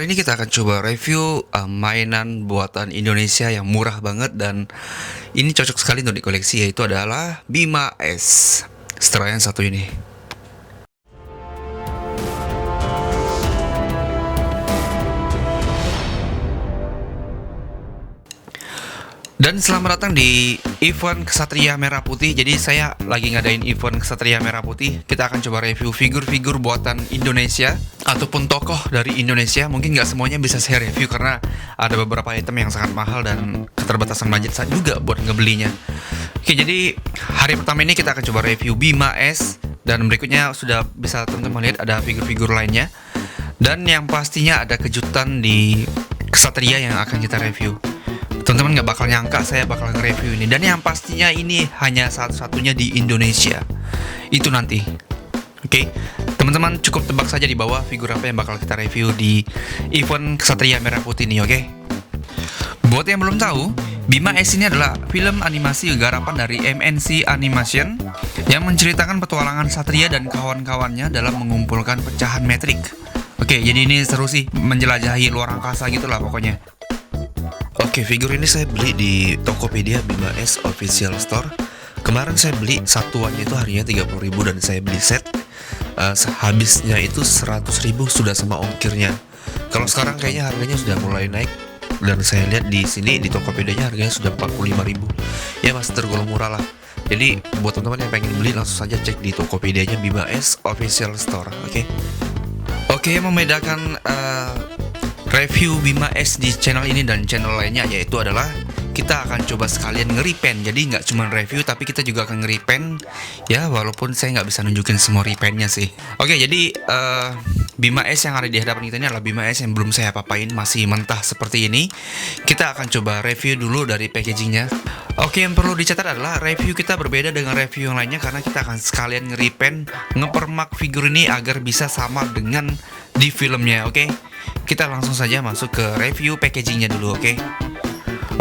Kali ini kita akan coba review mainan buatan Indonesia yang murah banget dan ini cocok sekali untuk dikoleksi, yaitu adalah Bima S. Setelah yang satu ini. Dan selamat datang di event Ksatria Merah Putih. Jadi saya lagi ngadain event Ksatria Merah Putih. Kita akan coba review figur-figur buatan Indonesia ataupun tokoh dari Indonesia. Mungkin nggak semuanya bisa saya review karena ada beberapa item yang sangat mahal dan keterbatasan budget saya juga buat ngebelinya. Oke, jadi hari pertama ini kita akan coba review Bima S, dan berikutnya sudah bisa teman-teman lihat ada figur-figur lainnya. Dan yang pastinya ada kejutan di Ksatria yang akan kita review. Teman-teman nggak bakal nyangka saya bakal nge-review ini. Dan yang pastinya ini hanya satu-satunya di Indonesia. Itu nanti. Oke, teman-teman cukup tebak saja di bawah figur apa yang bakal kita review di event Ksatria Merah Putih ini, oke? Buat yang belum tahu, Bima S ini adalah film animasi garapan dari MNC Animation yang menceritakan petualangan Satria dan kawan-kawannya dalam mengumpulkan pecahan metrik. Oke, jadi ini seru sih, menjelajahi luar angkasa gitulah pokoknya. Oke, figur ini saya beli di Tokopedia Bima S Official Store. Kemarin saya beli satuannya itu harganya 30.000 dan saya beli set. Habisnya itu 100.000 sudah sama ongkirnya. Kalau sekarang kayaknya harganya sudah mulai naik. Dan saya lihat di sini di Tokopedia-nya harganya sudah 45.000. Ya masih tergolong murah lah. Jadi buat teman-teman yang pengen beli langsung saja cek di Tokopedia-nya Bima S Official Store. Oke, yang membedakan review Bima S di channel ini dan channel lainnya yaitu adalah kita akan coba sekalian nge-repaint. Jadi nggak cuma review tapi kita juga akan nge-repaint ya, walaupun saya nggak bisa nunjukin semua repaintnya sih. Oke, jadi Bima S yang ada di hadapan kita ini adalah Bima S yang belum saya apa-apain, masih mentah seperti ini. Kita akan coba review dulu dari packagingnya. Oke, yang perlu dicatat adalah review kita berbeda dengan review yang lainnya karena kita akan sekalian nge-repaint, ngepermak figur ini agar bisa sama dengan di filmnya, oke? Kita langsung saja masuk ke review packagingnya dulu, oke?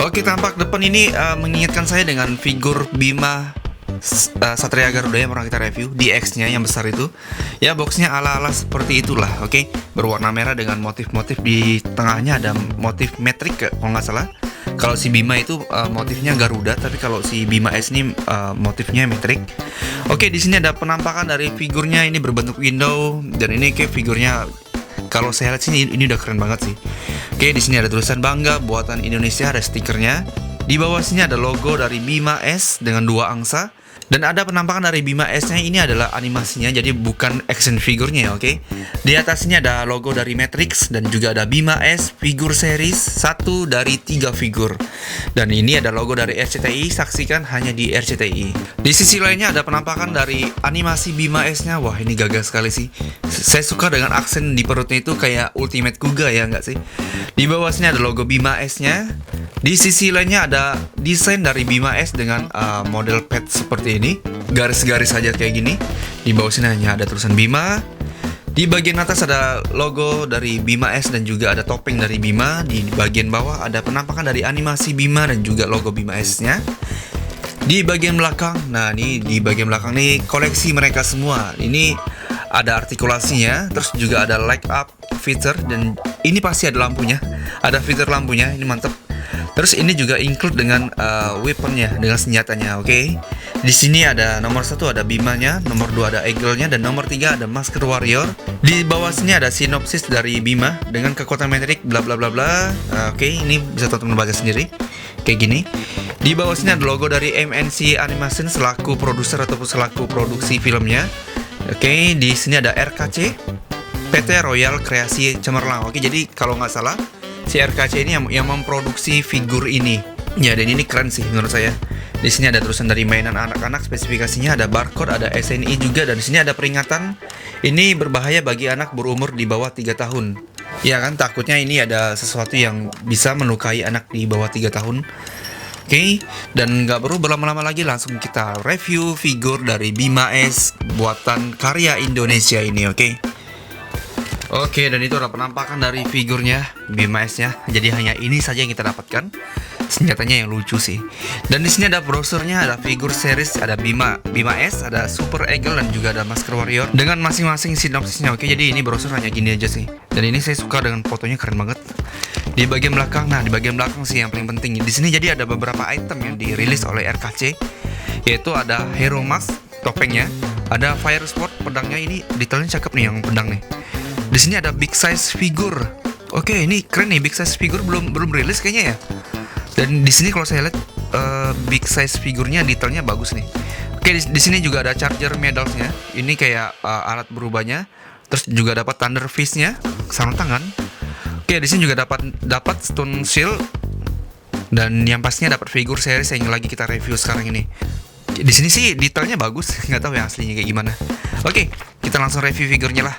Oke, tampak depan ini mengingatkan saya dengan figur Bima Satria Garuda yang pernah kita review, DX-nya yang besar itu. Ya, boxnya ala-ala seperti itulah, oke? Berwarna merah dengan motif-motif di tengahnya, ada motif metrik kalau nggak salah. Kalau si Bima itu motifnya Garuda, tapi kalau si Bima S ini motifnya metrik. Oke, di sini ada penampakan dari figurnya, ini berbentuk window dan ini kayak figurnya. Kalau saya lihat sini ini udah keren banget sih. Oke, di sini ada tulisan Bangga Buatan Indonesia, ada stikernya. Di bawah sini ada logo dari Bima S dengan 2 angsa. Dan ada penampakan dari Bima S-nya, ini adalah animasinya, jadi bukan action figurnya ya, oke? Di atas ini ada logo dari Matrix dan juga ada Bima S figur series 1 dari 3 figur. Dan ini ada logo dari RCTI, saksikan hanya di RCTI. Di sisi lainnya ada penampakan dari animasi Bima S-nya. Wah, ini gagah sekali sih. Saya suka dengan aksen di perutnya itu kayak Ultimate Kuga ya, nggak sih? Di bawah sini ada logo Bima S-nya. Di sisi lainnya ada desain dari Bima S dengan model pet seperti ini, garis-garis saja kayak gini. Di bawah sini hanya ada tulisan Bima. Di bagian atas ada logo dari Bima S dan juga ada topeng dari Bima. Di bagian bawah ada penampakan dari animasi Bima dan juga logo Bima S-nya. Di bagian belakang, nah ini di bagian belakang nih koleksi mereka semua. Ini ada artikulasinya, terus juga ada light up feature dan ini pasti ada lampunya. Ada fitur lampunya, ini mantep. Terus ini juga include dengan weaponnya, dengan senjatanya, oke? Di sini ada nomor 1 ada Bimanya, nomor 2 ada Eagle-nya, dan nomor 3 ada Masker Warrior. Di bawah sini ada sinopsis dari Bima dengan kekuatan metrik bla bla bla bla. Oke, ini bisa teman-teman baca sendiri. Kayak gini. Di bawah sini ada logo dari MNC Animation selaku produser ataupun selaku produksi filmnya. Oke, di sini ada RKC PT Royal Kreasi Cemerlang. Oke, jadi kalau nggak salah si RKC ini yang memproduksi figur ini. Ya, dan ini keren sih menurut saya. Di sini ada tulisan dari mainan anak-anak, spesifikasinya ada barcode, ada SNI juga, dan di sini ada peringatan ini berbahaya bagi anak berumur di bawah 3 tahun. Ya kan, takutnya ini ada sesuatu yang bisa melukai anak di bawah 3 tahun. Oke, dan nggak perlu berlama-lama lagi, langsung kita review figur dari Bima S buatan karya Indonesia ini, oke? Oke, dan itu adalah penampakan dari figurnya Bima S-nya. Jadi hanya ini saja yang kita dapatkan. senjatanya yang lucu sih. Dan di sini ada brosurnya, ada figur series, ada Bima S, ada Super Eagle, dan juga ada Masker Warrior dengan masing-masing sinopsisnya. Oke, jadi ini brosur hanya gini aja sih. Dan ini saya suka dengan fotonya, keren banget. Di bagian belakang, di bagian belakang sih yang paling penting. Di sini jadi ada beberapa item yang dirilis oleh RKC, yaitu ada Hero Mask, topengnya, ada Fire Sword, pedangnya. Ini detailnya cakep nih yang pedang nih. Di sini ada big size figure. Oke, ini keren nih, big size figure belum rilis kayaknya ya. Dan di sini kalau saya lihat big size figurnya detailnya bagus nih. Oke, di sini juga ada charger medalsnya. Ini kayak alat berubahnya. Terus juga dapat thunder fist-nya, sarung tangan. Oke, di sini juga dapat stone shield. Dan yang pastinya dapat figur series yang lagi kita review sekarang ini. Di sini sih detailnya bagus, nggak tahu yang aslinya kayak gimana. Oke, kita langsung review figurnya lah.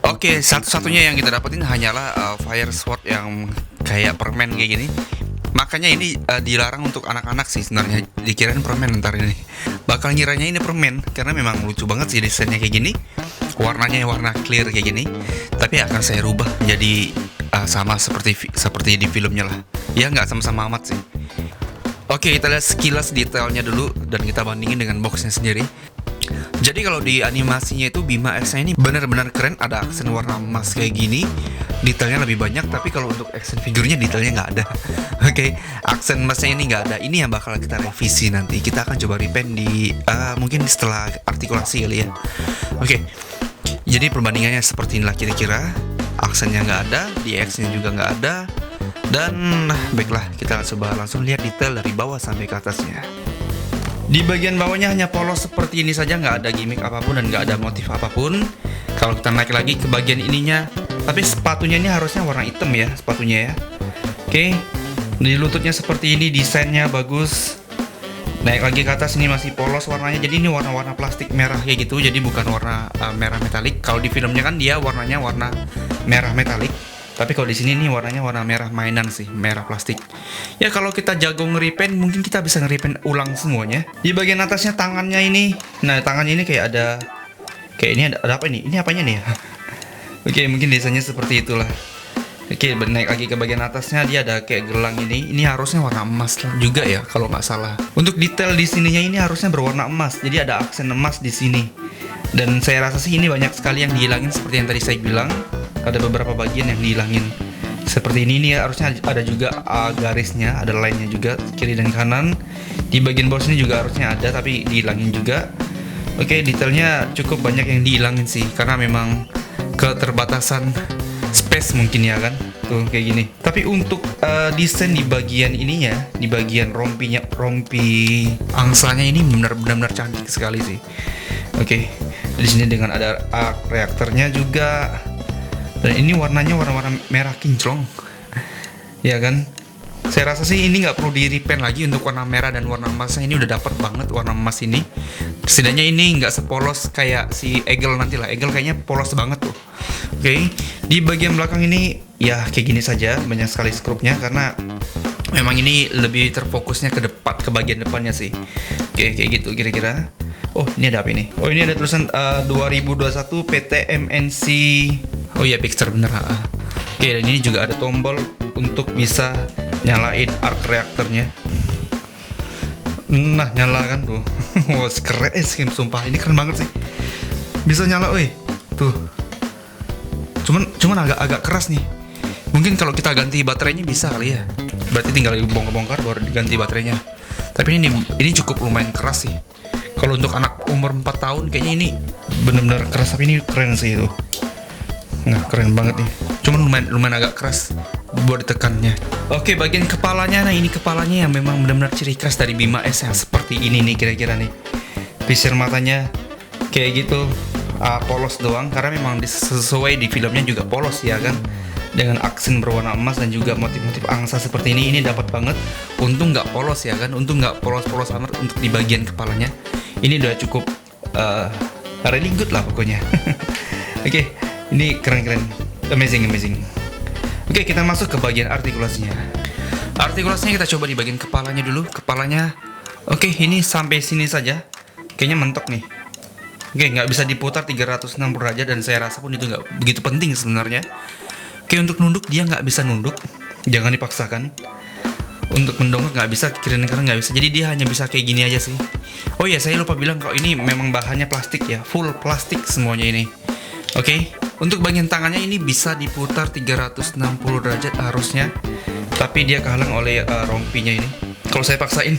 Oke, satu-satunya yang kita dapetin hanyalah Fire Sword yang kayak permen kayak gini. Makanya ini dilarang untuk anak-anak sih sebenarnya. Dikirain permen ntar ini. Bakal ngiranya ini permen karena memang lucu banget sih desainnya kayak gini. Warnanya warna clear kayak gini. Tapi akan saya rubah jadi sama seperti di filmnya lah. Ya nggak sama-sama amat sih. Oke, kita lihat sekilas detailnya dulu dan kita bandingin dengan boxnya sendiri. Jadi kalau di animasinya itu Bima X-nya ini benar-benar keren, ada aksen warna emas kayak gini, detailnya lebih banyak. Tapi kalau untuk action figurnya detailnya nggak ada. Oke, aksen emasnya ini nggak ada. Ini yang bakal kita revisi nanti. Kita akan coba repaint di mungkin setelah artikulasi kali ya. Oke, jadi perbandingannya seperti inilah kira-kira. Aksennya nggak ada, di X-nya juga nggak ada. Dan baiklah, kita coba langsung lihat detail dari bawah sampai ke atasnya. Di bagian bawahnya hanya polos seperti ini saja, nggak ada gimmick apapun dan nggak ada motif apapun. Kalau kita naik lagi ke bagian ininya, tapi sepatunya ini harusnya warna hitam ya, sepatunya ya. Oke, di lututnya seperti ini, desainnya bagus. Naik lagi ke atas, ini masih polos warnanya. Jadi ini warna-warna plastik merah kayak gitu, jadi bukan warna merah metalik. Kalau di filmnya kan dia warnanya warna merah metalik. Tapi kalau di sini nih warnanya warna merah mainan sih, merah plastik. Ya kalau kita jago nge-repaint, mungkin kita bisa nge-repaint ulang semuanya. Di bagian atasnya tangannya ini, nah tangannya ini kayak ada, kayak ini ada apa ini? Ini apanya nih ya? Oke, mungkin desainnya seperti itulah. Oke, naik lagi ke bagian atasnya, dia ada kayak gelang ini. Ini harusnya warna emas juga ya, kalau nggak salah. Untuk detail di sininya ini harusnya berwarna emas, jadi ada aksen emas di sini. Dan saya rasa sih ini banyak sekali yang dihilangin seperti yang tadi saya bilang. Ada beberapa bagian yang dihilangin seperti ini harusnya ada juga garisnya, ada line-nya juga kiri dan kanan. Di bagian bawah sini juga harusnya ada tapi dihilangin juga. Oke, detailnya cukup banyak yang dihilangin sih karena memang keterbatasan space mungkin ya kan, tuh kayak gini. Tapi untuk desain di bagian ininya, di bagian rompi angsanya ini benar-benar cantik sekali sih. Oke, di sini dengan ada reaktornya juga. Dan ini warnanya warna-warna merah kinclong, ya kan? Saya rasa sih ini nggak perlu di repaint lagi untuk warna merah dan warna emasnya. Ini udah dapat banget warna emas ini. Setidaknya ini nggak sepolos kayak si Eagle nanti lah. Eagle kayaknya polos banget tuh. Oke, di bagian belakang ini ya kayak gini saja, banyak sekali skrupnya karena memang ini lebih terfokusnya ke depan, ke bagian depannya sih. Oke, kayak gitu kira-kira. Oh, ini ada apa ini? Oh, ini ada tulisan 2021 PT MNC. Oh iya, Pixar bener. Oke, dan ini juga ada tombol untuk bisa nyalain arc reaktornya. Nah, nyala kan tuh. Wah, keren sih, sumpah. Ini keren banget sih. Bisa nyala, woi. Tuh. Cuman agak keras nih. Mungkin kalau kita ganti baterainya bisa kali ya. Berarti tinggal bongkar baru diganti baterainya. Tapi ini cukup lumayan keras sih. Kalau untuk anak umur 4 tahun kayaknya ini benar-benar keras, tapi ini keren sih itu. Nah, keren banget nih. Cuman lumayan agak keras buat ditekannya. Oke, bagian kepalanya. Nah, ini kepalanya yang memang benar-benar ciri khas dari Bima S yang seperti ini nih kira-kira nih. Visir matanya kayak gitu, polos doang karena memang sesuai di filmnya juga polos ya kan. Dengan aksen berwarna emas dan juga motif-motif angsa seperti ini dapat banget. Untung nggak polos ya kan, untung nggak polos-polos amat untuk di bagian kepalanya. Ini udah cukup really good lah pokoknya. Oke, ini keren-keren, amazing. Oke, kita masuk ke bagian artikulasinya. Artikulasinya kita coba di bagian kepalanya dulu. Kepalanya, oke, ini sampai sini saja. Kayaknya mentok nih. Oke, nggak bisa diputar 360 derajat dan saya rasa pun itu nggak begitu penting sebenarnya. Oke, untuk nunduk dia nggak bisa nunduk, jangan dipaksakan. Untuk mendongak nggak bisa, kiri dan kanan nggak bisa. Jadi dia hanya bisa kayak gini aja sih. Oh ya, saya lupa bilang kalau ini memang bahannya plastik ya, full plastik semuanya ini. Oke, untuk bagian tangannya ini bisa diputar 360 derajat harusnya, tapi dia kehalang oleh rompinya ini. Kalau saya paksain,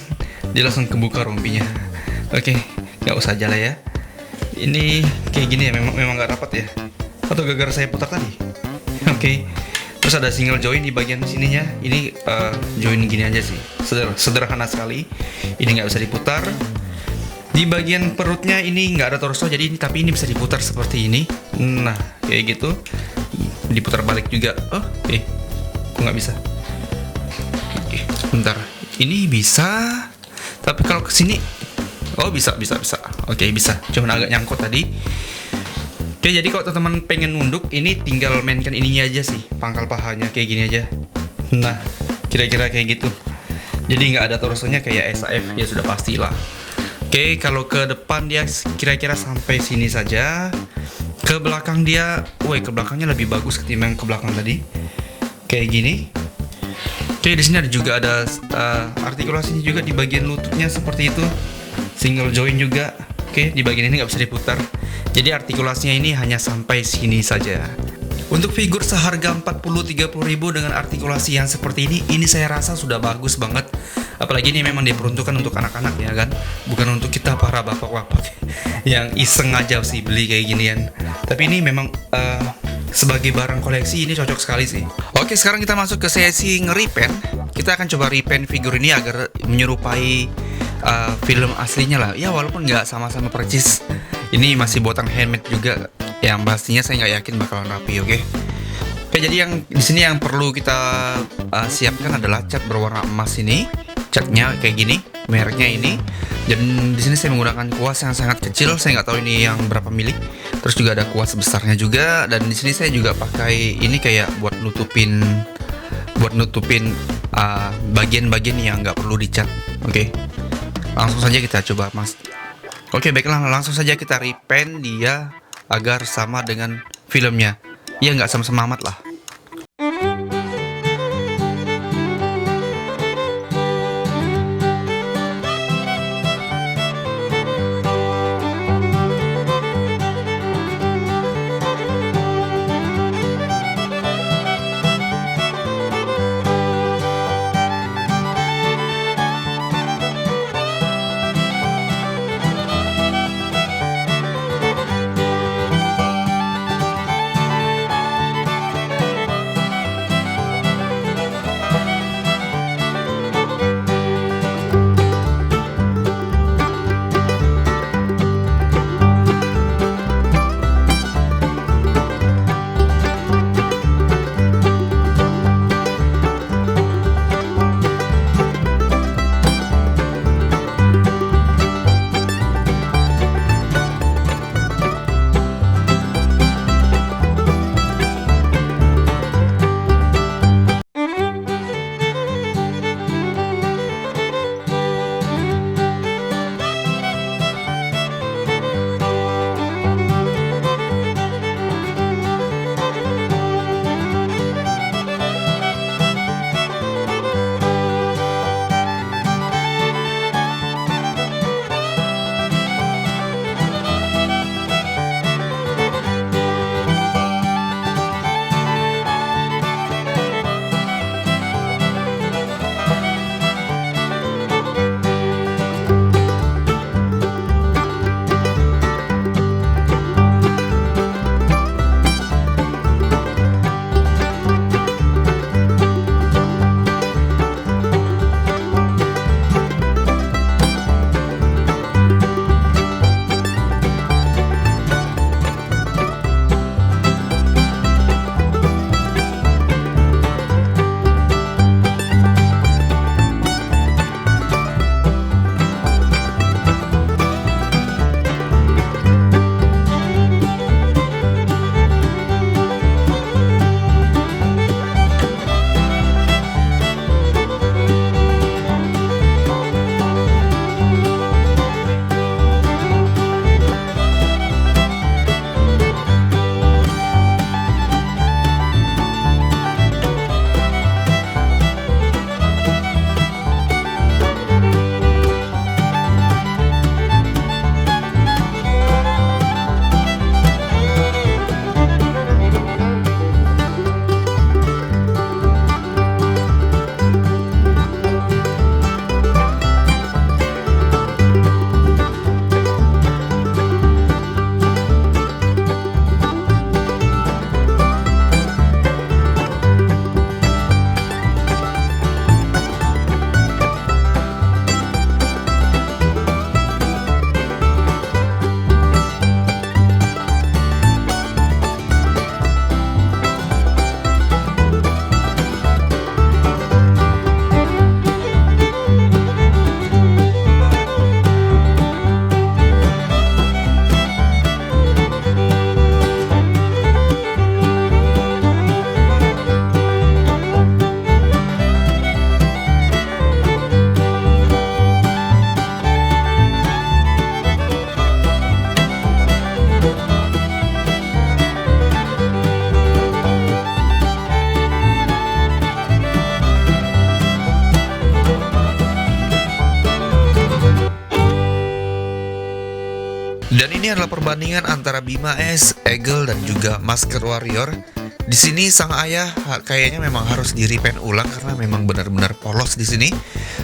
dia langsung kebuka rompinya. Oke, nggak usah aja lah ya. Ini kayak gini ya, memang nggak rapat ya. Atau gara-gara saya putar tadi. Oke. Terus ada single join di bagian sininya. Ini join gini aja sih. Sederhana sekali. Ini nggak bisa diputar. Di bagian perutnya ini nggak ada torso, jadi tapi ini bisa diputar seperti ini. Nah, kayak gitu. Diputar balik juga. Oh, kok nggak bisa? Oke, bentar. Ini bisa. Tapi kalau kesini, oh bisa. Oke, bisa. Cuma agak nyangkut tadi. Oke, jadi kalau teman-teman pengen nunduk, ini tinggal mainkan ininya aja sih, pangkal pahanya kayak gini aja. Nah, kira-kira kayak gitu. Jadi nggak ada torsonya kayak SAF, ya sudah pastilah. Oke, kalau ke depan dia kira-kira sampai sini saja. Ke belakang dia, ke belakangnya lebih bagus ketimbang ke belakang tadi. Kayak gini. Oke, di sini ada juga ada artikulasinya juga di bagian lututnya seperti itu. Single joint juga. Oke, di bagian ini nggak bisa diputar. Jadi artikulasinya ini hanya sampai sini saja. Untuk figur seharga 40-30 ribu dengan artikulasi yang seperti ini saya rasa sudah bagus banget. Apalagi ini memang diperuntukkan untuk anak-anak ya kan, bukan untuk kita para bapak-bapak yang iseng aja sih beli kayak ginian. Tapi ini memang sebagai barang koleksi ini cocok sekali sih. Oke, sekarang kita masuk ke sesi nge-repaint. Kita akan coba repaint figur ini agar menyerupai film aslinya lah. Ya walaupun nggak sama-sama persis. Ini masih buatan handmade juga. Yang pastinya saya nggak yakin bakalan rapi, oke? Oke, jadi yang di sini yang perlu kita siapkan adalah cat berwarna emas ini. Catnya kayak gini, mereknya ini. Dan di sini saya menggunakan kuas yang sangat kecil. Saya nggak tahu ini yang berapa mili. Terus juga ada kuas besarnya juga. Dan di sini saya juga pakai ini kayak buat nutupin bagian-bagian yang nggak perlu dicat. Oke, langsung saja kita coba mas. Oke, baiklah, langsung saja kita repaint dia agar sama dengan filmnya. Ya nggak sama-sama amat lah. Dan ini adalah perbandingan antara Bima S, Eagle, dan juga Masker Warrior. Di sini sang ayah kayaknya memang harus di repaint ulang karena memang benar-benar polos di sini.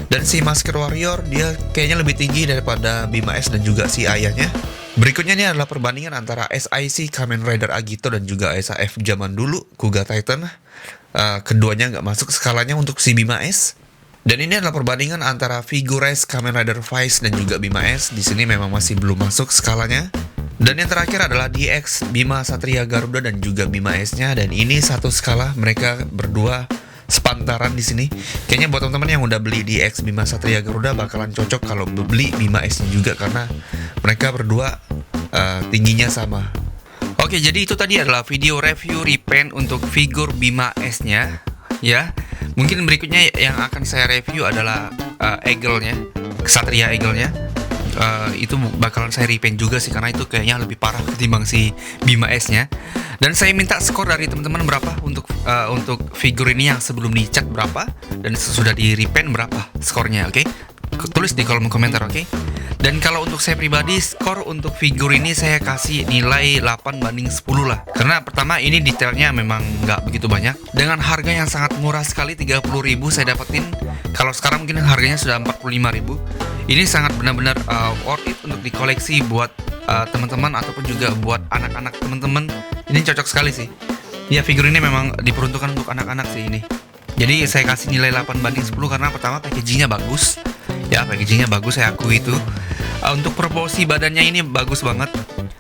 Dan si Masker Warrior dia kayaknya lebih tinggi daripada Bima S dan juga si ayahnya. Berikutnya ini adalah perbandingan antara SIC Kamen Rider Agito dan juga SAF zaman dulu Kuga Titan. Keduanya nggak masuk skalanya untuk si Bima S. Dan ini adalah perbandingan antara Figures Kamen Rider Vice dan juga Bima S. Di sini memang masih belum masuk skalanya. Dan yang terakhir adalah DX Bima Satria Garuda dan juga Bima S-nya. Dan ini satu skala, mereka berdua sepantaran di sini. Kayaknya buat teman-teman yang udah beli DX Bima Satria Garuda bakalan cocok kalau beli Bima S-nya juga karena mereka berdua tingginya sama. Oke, jadi itu tadi adalah video review repaint untuk figur Bima S-nya. Ya, mungkin berikutnya yang akan saya review adalah Eagle-nya, Ksatria Eagle-nya. Itu bakalan saya repaint juga sih karena itu kayaknya lebih parah ketimbang si Bima S-nya. Dan saya minta skor dari teman-teman berapa untuk figur ini yang sebelum dicat berapa dan sesudah di repaint berapa skornya, oke? Tulis di kolom komentar, oke? Dan kalau untuk saya pribadi, skor untuk figur ini saya kasih nilai 8/10 lah. Karena pertama ini detailnya memang nggak begitu banyak. Dengan harga yang sangat murah sekali, 30.000 saya dapetin. Kalau sekarang mungkin harganya sudah 45.000. Ini sangat benar-benar worth it untuk dikoleksi buat teman-teman ataupun juga buat anak-anak teman-teman. Ini cocok sekali sih. Ya, figur ini memang diperuntukkan untuk anak-anak sih ini. Jadi saya kasih nilai 8/10 karena pertama packagingnya bagus. Ya, packagingnya bagus, saya akui itu. Untuk proporsi badannya ini bagus banget.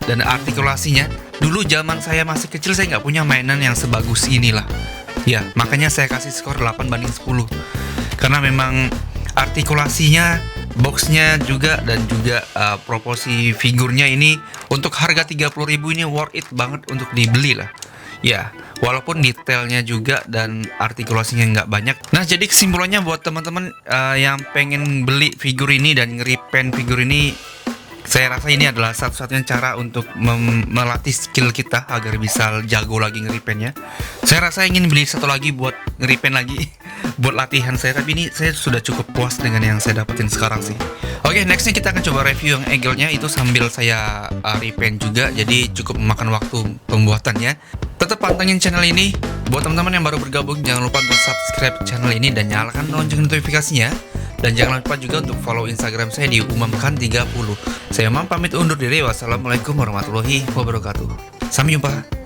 Dan artikulasinya, dulu zaman saya masih kecil saya nggak punya mainan yang sebagus inilah. Ya, makanya saya kasih skor 8/10. Karena memang artikulasinya, boxnya juga, dan juga proporsi figurnya ini untuk harga 30.000 ini worth it banget untuk dibeli lah. Ya, walaupun detailnya juga dan artikulasinya nggak banyak. Nah, jadi kesimpulannya buat teman-teman yang pengen beli figur ini dan nge-repaint figur ini, saya rasa ini adalah satu-satunya cara untuk melatih skill kita agar bisa jago lagi nge-repaintnya. Saya rasa ingin beli satu lagi buat nge-repaint lagi buat latihan saya, tapi ini saya sudah cukup puas dengan yang saya dapetin sekarang sih. Oke, nextnya kita akan coba review yang Eagle-nya, itu sambil saya repaint juga, jadi cukup memakan waktu pembuatannya. Tetap pantengin channel ini. Buat teman-teman yang baru bergabung, jangan lupa untuk subscribe channel ini dan nyalakan lonceng notifikasinya. Dan jangan lupa juga untuk follow Instagram saya di umamkan30. Saya Umam pamit undur diri. Wassalamualaikum warahmatullahi wabarakatuh. Sampai jumpa.